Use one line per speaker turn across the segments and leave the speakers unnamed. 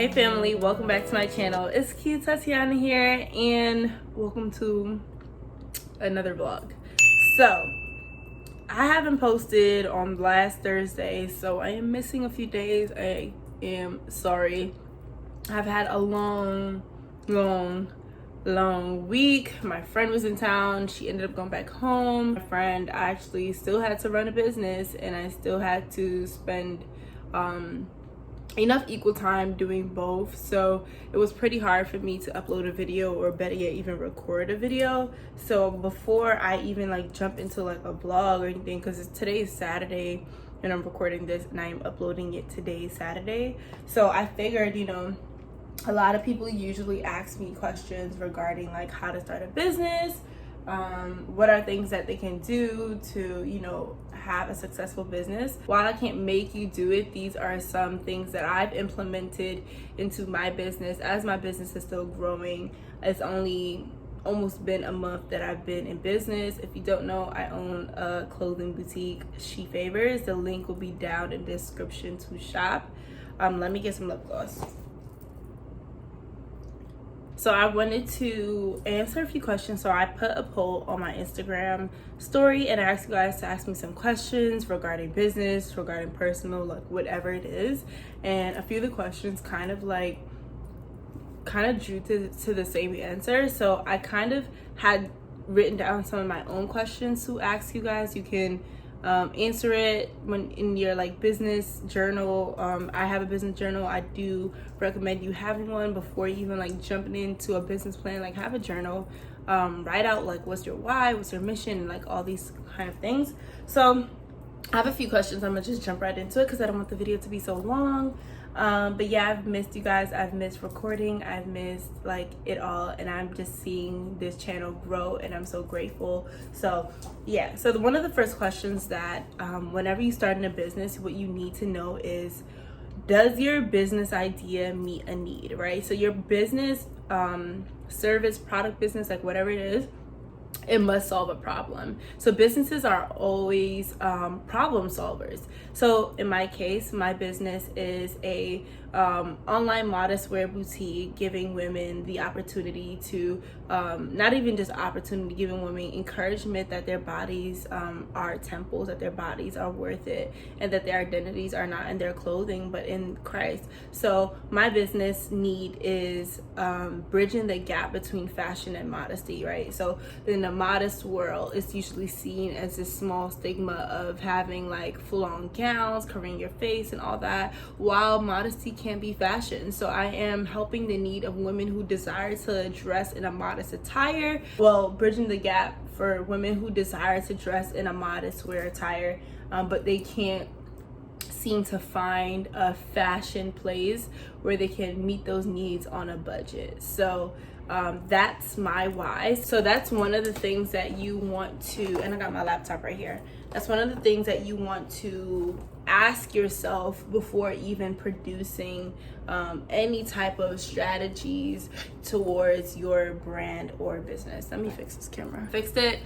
Hey family, welcome back to my channel. It's Kia Tatiana here and welcome to another vlog. So I haven't posted on last Thursday, so I am missing a few days. I am sorry. I've had a long week. My friend was in town. She ended up going back home. My friend actually still had to run a business and I still had to spend enough equal time doing both, so it was pretty hard for me to upload a video, or better yet, even record a video. So before I even jump into a vlog or anything, because today is Saturday and I'm recording this and I'm uploading it today, Saturday, so I figured, a lot of people usually ask me questions regarding how to start a business, what are things that they can do to have a successful business. While I can't make you do it, these are some things that I've implemented into my business as my business is still growing. It's only almost been a month that I've been in business. If you don't know, I own a clothing boutique, She Favors. The link will be down in the description to shop. Let me get some lip gloss. So I wanted to answer a few questions. So I put a poll on my Instagram story and I asked you guys to ask me some questions regarding business, regarding personal, whatever it is. And a few of the questions kind of drew to the same answer. So I kind of had written down some of my own questions to ask you guys. You can answer it when in your business journal. I have a business journal. I do recommend you having one before you even jumping into a business plan. Have a journal, write out what's your why, what's your mission, and all these kind of things. So I have a few questions. I'm gonna just jump right into it because I don't want the video to be so long. But yeah, I've missed you guys. I've missed recording. I've missed it all, and I'm just seeing this channel grow and I'm so grateful. So yeah, so one of the first questions that whenever you start in a business, what you need to know is, does your business idea meet a need, right? So your business, service, product business, whatever it is, it must solve a problem. So businesses are always problem solvers. So in my case, my business is a online modest wear boutique, giving women the opportunity to not even just opportunity, giving women encouragement that their bodies are temples, that their bodies are worth it, and that their identities are not in their clothing but in Christ. So my business need is bridging the gap between fashion and modesty, right? So in the modest world, it's usually seen as this small stigma of having full-on gowns covering your face and all that, while modesty can be fashion. So I am helping the need of women who desire to dress in a modest attire, bridging the gap for women who desire to dress in a modest wear attire, but they can't seem to find a fashion place where they can meet those needs on a budget. So that's my why. So that's one of the things that you want to, and I got my laptop right here, that's one of the things that you want to ask yourself before even producing any type of strategies towards your brand or business. Let me fix this camera. Fixed it.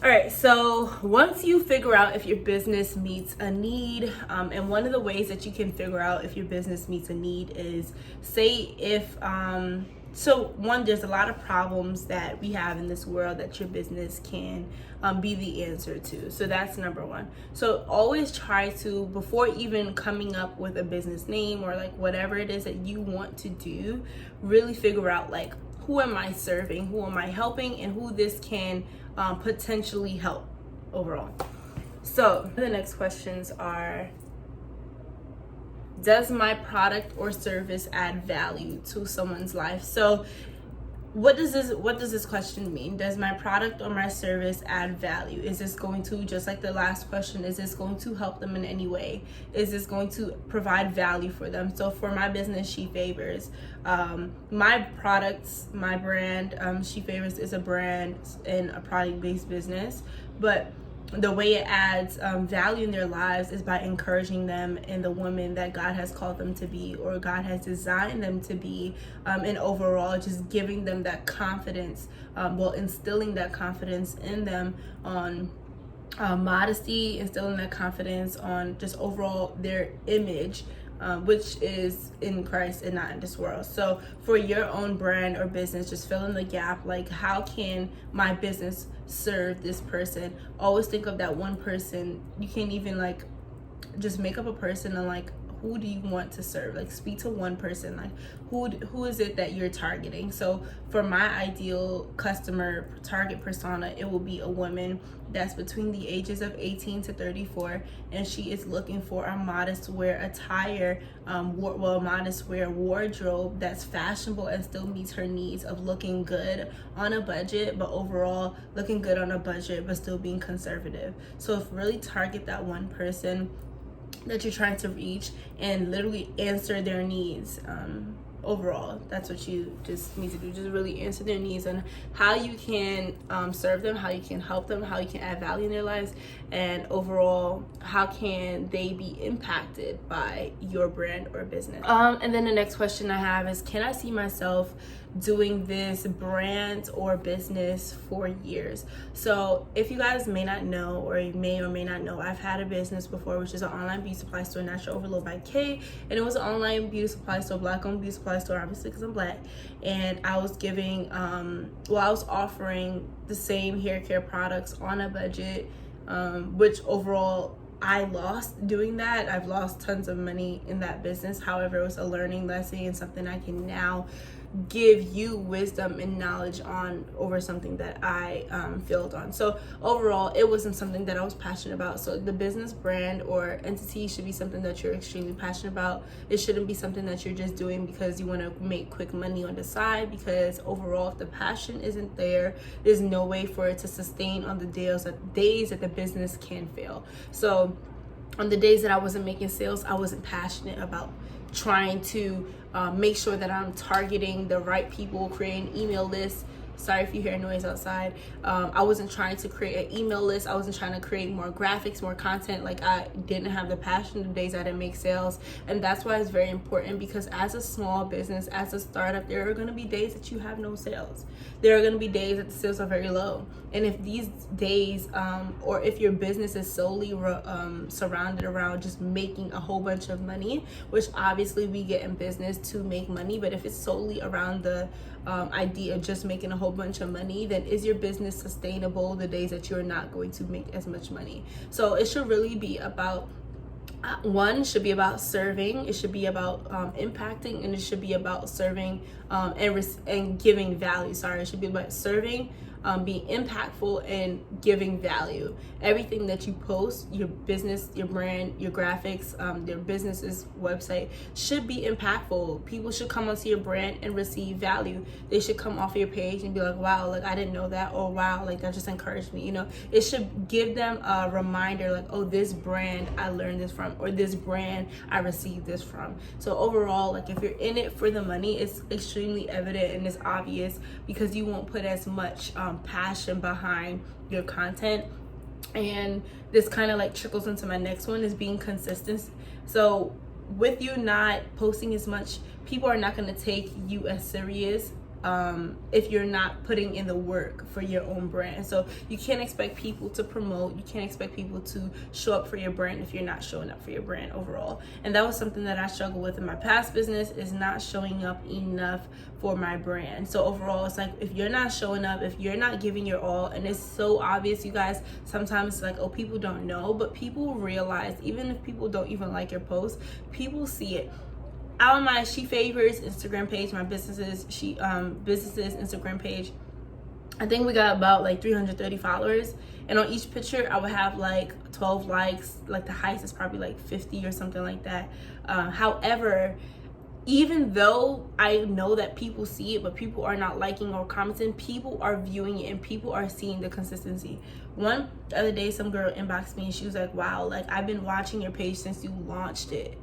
All right, so once you figure out if your business meets a need, and one of the ways that you can figure out if your business meets a need is, say if so one, there's a lot of problems that we have in this world that your business can be the answer to. So that's number one. So always try to, before even coming up with a business name or whatever it is that you want to do, really figure out who am I serving, who am I helping, and who this can potentially help overall. So the next questions are, does my product or service add value to someone's life? So what does this question mean? Does my product or my service add value? Is this going to, just like the last question, is this going to help them in any way? Is this going to provide value for them? So for my business, She Favors, my products, my brand, She Favors is a brand and a product-based business, but the way it adds value in their lives is by encouraging them in the woman that God has called them to be, or God has designed them to be, and overall just giving them that confidence, instilling that confidence in them on modesty, instilling that confidence on just overall their image, which is in Christ and not in this world. So for your own brand or business, just fill in the gap. Like, how can my business serve this person? Always think of that one person. You can't even like just make up a person and like, who do you want to serve? Like, speak to one person. Like, who is it that you're targeting? So for my ideal customer target persona, it will be a woman that's between the ages of 18 to 34, and she is looking for a modest wear attire, modest wear wardrobe that's fashionable and still meets her needs of looking good on a budget, but overall looking good on a budget, but still being conservative. So if really target that one person that you're trying to reach and literally answer their needs. Overall, that's what you just need to do. Just really answer their needs and how you can serve them, how you can help them, how you can add value in their lives, and overall, how can they be impacted by your brand or business. And then the next question I have is, can I see myself doing this brand or business for years? So if you guys may not know, or you may or may not know, I've had a business before, which is an online beauty supply store, Natural Overload by Kay, and it was an online beauty supply store, black owned beauty supply store, obviously because I'm black. And I was giving I was offering the same hair care products on a budget, which overall I lost doing that. I've lost tons of money in that business. However, it was a learning lesson and something I can now give you wisdom and knowledge on over something that I failed on. So overall, it wasn't something that I was passionate about. So the business brand or entity should be something that you're extremely passionate about. It shouldn't be something that you're just doing because you want to make quick money on the side, because overall, if the passion isn't there, there's no way for it to sustain on the days that the business can fail. So on the days that I wasn't making sales, I wasn't passionate about trying to make sure that I'm targeting the right people, creating email lists. Sorry if you hear noise outside. I wasn't trying to create an email list. I wasn't trying to create more graphics, more content. Like, I didn't have the passion the days I didn't make sales. And that's why it's very important, because as a small business, as a startup, there are going to be days that you have no sales. There are going to be days that the sales are very low. And if these days, or if your business is solely surrounded around just making a whole bunch of money, which obviously we get in business to make money, but if it's solely around the idea of just making a whole bunch of money, then is your business sustainable the days that you're not going to make as much money? So it should really be about one, should be about serving, it should be about impacting, and it should be about serving and giving value. It should be about serving, being impactful, and giving value. Everything that you post, your business, your brand, your graphics, your business's website should be impactful. People should come onto your brand and receive value. They should come off your page and be like, wow, like I didn't know that, or wow, like that just encouraged me. It should give them a reminder, like, oh, this brand I learned this from, or this brand I received this from. So overall, like, if you're in it for the money, it's extremely evident and it's obvious, because you won't put as much passion behind your content. And this kind of like trickles into my next one, is being consistent. So with you not posting as much, people are not going to take you as serious if you're not putting in the work for your own brand. So you can't expect people to promote, you can't expect people to show up for your brand if you're not showing up for your brand overall. And that was something that I struggled with in my past business, is not showing up enough for my brand. So overall, it's like, if you're not showing up, if you're not giving your all, and it's so obvious, you guys, sometimes it's like, oh, people don't know, but people realize, even if people don't even like your post, people see it. On my She Favors Instagram page, my business's Instagram page, I think we got about like 330 followers, and on each picture I would have like 12 likes. Like the highest is probably like 50 or something like that. However, even though I know that people see it, but people are not liking or commenting, people are viewing it and people are seeing the consistency. The other day, some girl inboxed me and she was like, wow, like I've been watching your page since you launched it.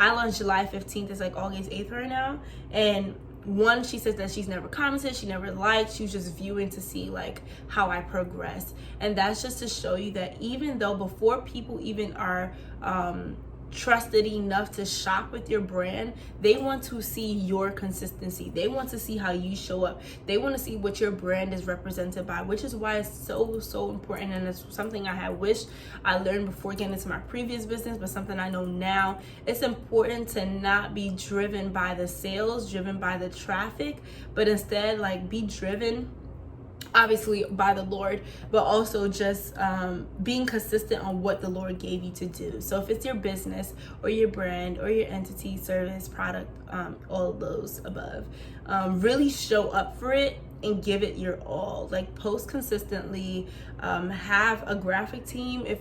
I launched July 15th, it's like August 8th right now. And she says that she's never commented, she never liked, she was just viewing to see like how I progressed. And that's just to show you that even though before people even are trusted enough to shop with your brand, they want to see your consistency. They want to see how you show up. They want to see what your brand is represented by, which is why it's so important. And it's something I had wished I learned before getting into my previous business, but something I know now. It's important to not be driven by the sales, driven by the traffic, but instead like be driven obviously by the Lord, but also just being consistent on what the Lord gave you to do. So if it's your business or your brand or your entity, service, product, all of those above, really show up for it and give it your all. Like post consistently, have a graphic team. If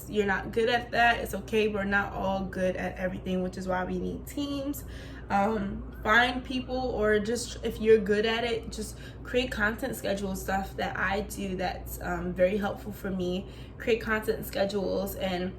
you're not good at that, it's okay. We're not all good at everything, which is why we need teams. Find people, or just if you're good at it, just create content schedules, stuff that I do that's very helpful for me. Create content schedules and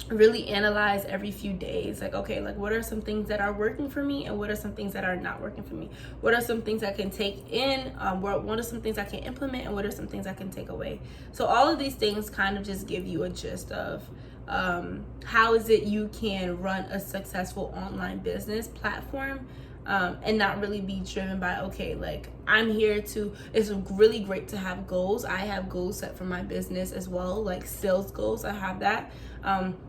really analyze every few days, like, okay, like what are some things that are working for me and what are some things that are not working for me? What are some things I can take in? What are some things I can implement, and what are some things I can take away? So all of these things kind of just give you a gist of how is it you can run a successful online business platform, and not really be driven by, okay, like I'm here to, it's really great to have goals. I have goals set for my business as well, like sales goals, I have that.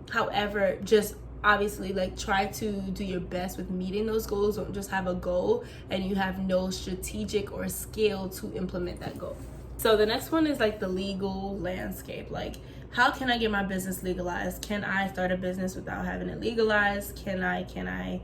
However, just obviously like try to do your best with meeting those goals. Don't just have a goal and you have no strategic or skill to implement that goal. So the next one is like the legal landscape. Like, how can I get my business legalized? Can I start a business without having it legalized? Can I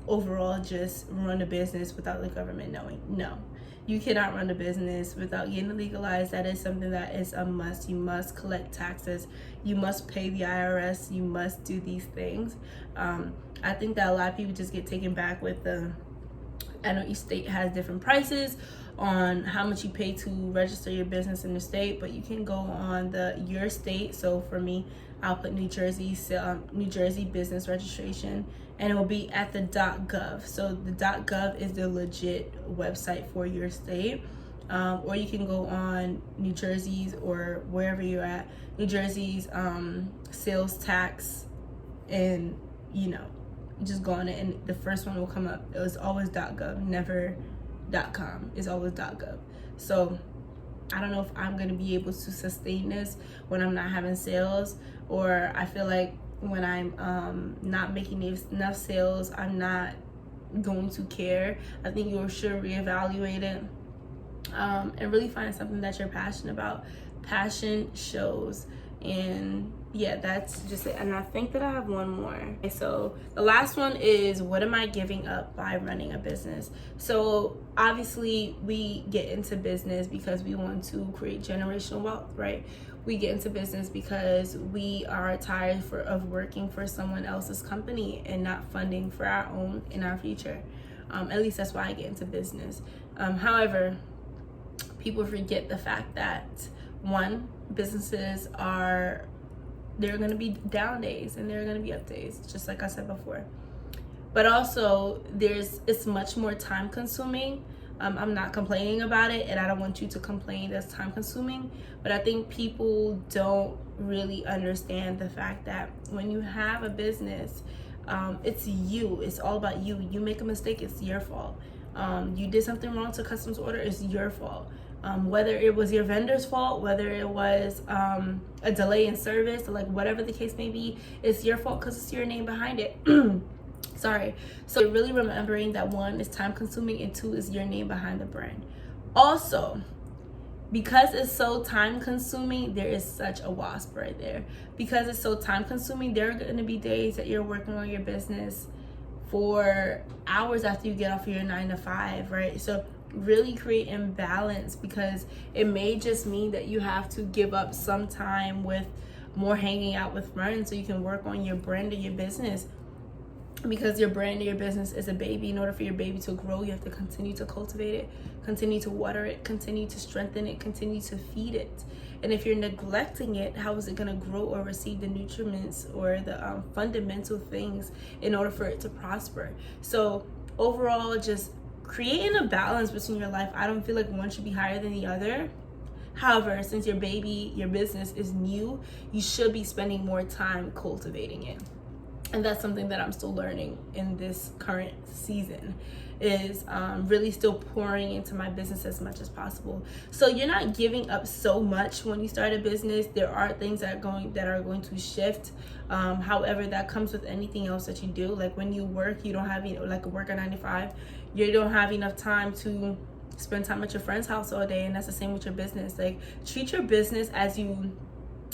overall just run a business without the government knowing? No, you cannot run a business without getting it legalized. That is something that is a must. You must collect taxes. You must pay the IRS. You must do these things. I think that a lot of people just get taken back with I know each state has different prices on how much you pay to register your business in the state, but you can go on your state. So for me, I'll put New Jersey business registration, and it will be at the .gov. So the .gov is the legit website for your state. Or you can go on New Jersey's, or wherever you're at, New Jersey's sales tax, and you just go on it and the first one will come up. It was always .gov, never .com. It's always .gov. So I don't know if I'm going to be able to sustain this when I'm not having sales, or I feel like when I'm not making enough sales, I'm not going to care. I think you should reevaluate it, and really find something that you're passionate about. Passion shows. And yeah, that's just it. And I think that I have one more. Okay, so the last one is, what am I giving up by running a business? So obviously we get into business because we want to create generational wealth, right? We get into business because we are tired of working for someone else's company and not funding for our own in our future. At least that's why I get into business. However, people forget the fact that one, businesses there are going to be down days and there are going to be up days, just like I said before. But also it's much more time consuming. I'm not complaining about it, and I don't want you to complain that's time consuming, but I think people don't really understand the fact that when you have a business, it's you. It's all about you. You make a mistake, it's your fault. You did something wrong to customs order, it's your fault. Whether it was your vendor's fault, whether it was a delay in service, like whatever the case may be, it's your fault because it's your name behind it. Sorry. So really remembering that one is time consuming and two is your name behind the brand. Also, because it's so time consuming, there is such a wasp right there. Because it's so time consuming, there are going to be days that you're working on your business for hours after you get off of your 9 to 5, right? So really create imbalance, because it may just mean that you have to give up some time with more hanging out with friends so you can work on your brand or your business, because your brand or your business is a baby. In order for your baby to grow, you have to continue to cultivate it, continue to water it, continue to strengthen it, continue to feed it. And if you're neglecting it, how is it going to grow or receive the nutrients or the fundamental things in order for it to prosper? So overall, just creating a balance between your life. I don't feel like one should be higher than the other. However, since your business is new, you should be spending more time cultivating it. and that's something that I'm still learning in this current season, is really still pouring into my business as much as possible. So you're not giving up so much when you start a business. There are things that are going to shift. However, that comes with anything else that you do. Like when you work, you don't have, like work a 9 to 5, you don't have enough time to spend time at your friend's house all day. And that's the same with your business. Like treat your business as you,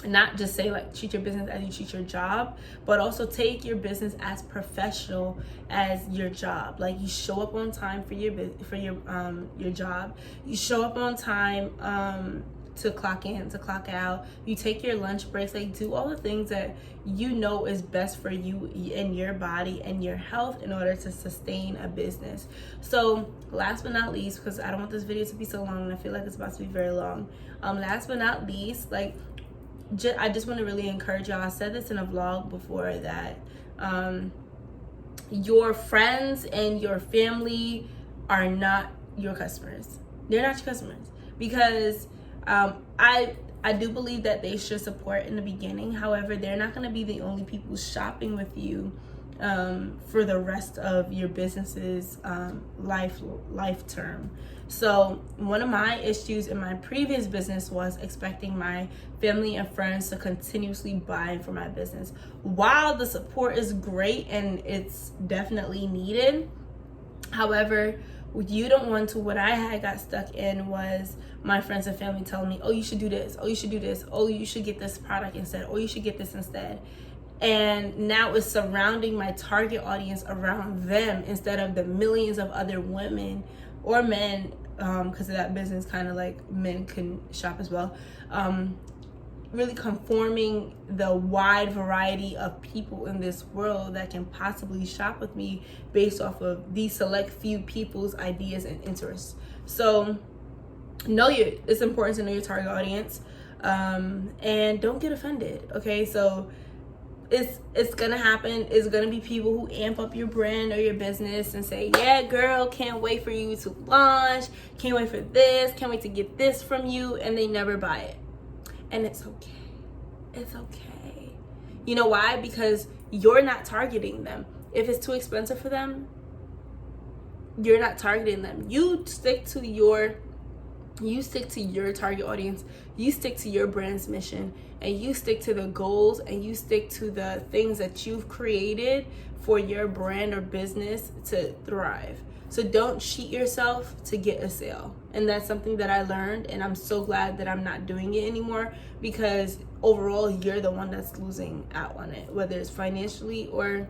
not just say like treat your business as you treat your job, but also take your business as professional as your job. Like you show up on time for your job. You show up on time to clock in, to clock out. You take your lunch breaks. Like do all the things that you know is best for you and your body and your health in order to sustain a business. So last but not least, because I don't want this video to be so long and I feel like it's about to be very long, last but not least, like I just want to really encourage y'all. I said this in a vlog before, that your friends and your family are not your customers. They're not your customers, because I do believe that they should support in the beginning. However, they're not going to be the only people shopping with you for the rest of your business's life term. So one of my issues in my previous business was expecting my family and friends to continuously buy for my business. While the support is great and it's definitely needed, however, you don't want to, what I had got stuck in was my friends and family telling me, oh, you should do this, oh, you should do this, oh, you should get this product instead, oh, you should get this instead. And now it's surrounding my target audience around them instead of the millions of other women or men, because of that business, kind of like men can shop as well, really conforming the wide variety of people in this world that can possibly shop with me based off of these select few people's ideas and interests. So it's important to know your target audience, and don't get offended, okay? So it's gonna happen. It's gonna be people who amp up your brand or your business and say, yeah girl, can't wait for you to launch, can't wait for this, can't wait to get this from you, and they never buy it. And it's okay. It's okay. You know why? Because you're not targeting them. If it's too expensive for them, you're not targeting them. You stick to your target audience, you stick to your brand's mission, and you stick to the goals, and you stick to the things that you've created for your brand or business to thrive. So don't cheat yourself to get a sale. And that's something that I learned, and I'm so glad that I'm not doing it anymore, because overall you're the one that's losing out on it, whether it's financially or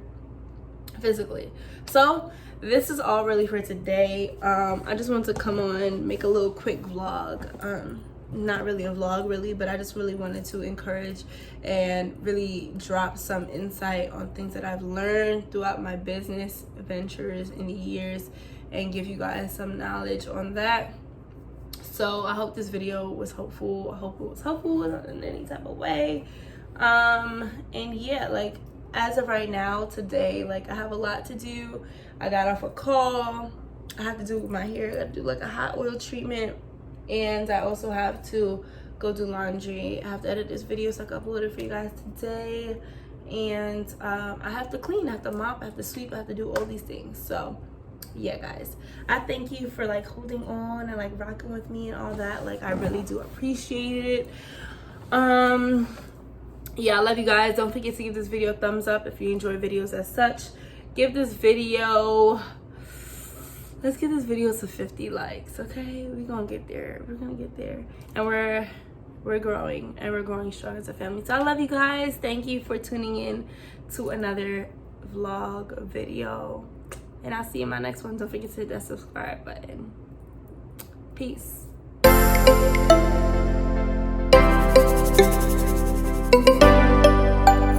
physically. So this is all really for today. I just wanted to come on, make a little quick vlog. Not really a vlog really, but I just really wanted to encourage and really drop some insight on things that I've learned throughout my business ventures in the years, and give you guys some knowledge on that. So I hope this video was helpful. I hope it was helpful in any type of way. And yeah, like as of right now, today, like I have a lot to do. I got off a call. I have to do my hair. I have to do like a hot oil treatment, and I also have to go do laundry. I have to edit this video so I can upload it for you guys today. And I have to clean, I have to mop, I have to sweep, I have to do all these things. So yeah guys, I thank you for like holding on and like rocking with me and all that. Like I really do appreciate it. Yeah, I love you guys. Don't forget to give this video a thumbs up if you enjoy videos as such. Give this video, let's get this video to 50 likes, okay? We're gonna get there. We're gonna get there. And we're growing, and we're growing strong as a family. So I love you guys. Thank you for tuning in to another vlog video, and I'll see you in my next one. Don't forget to hit that subscribe button. Peace.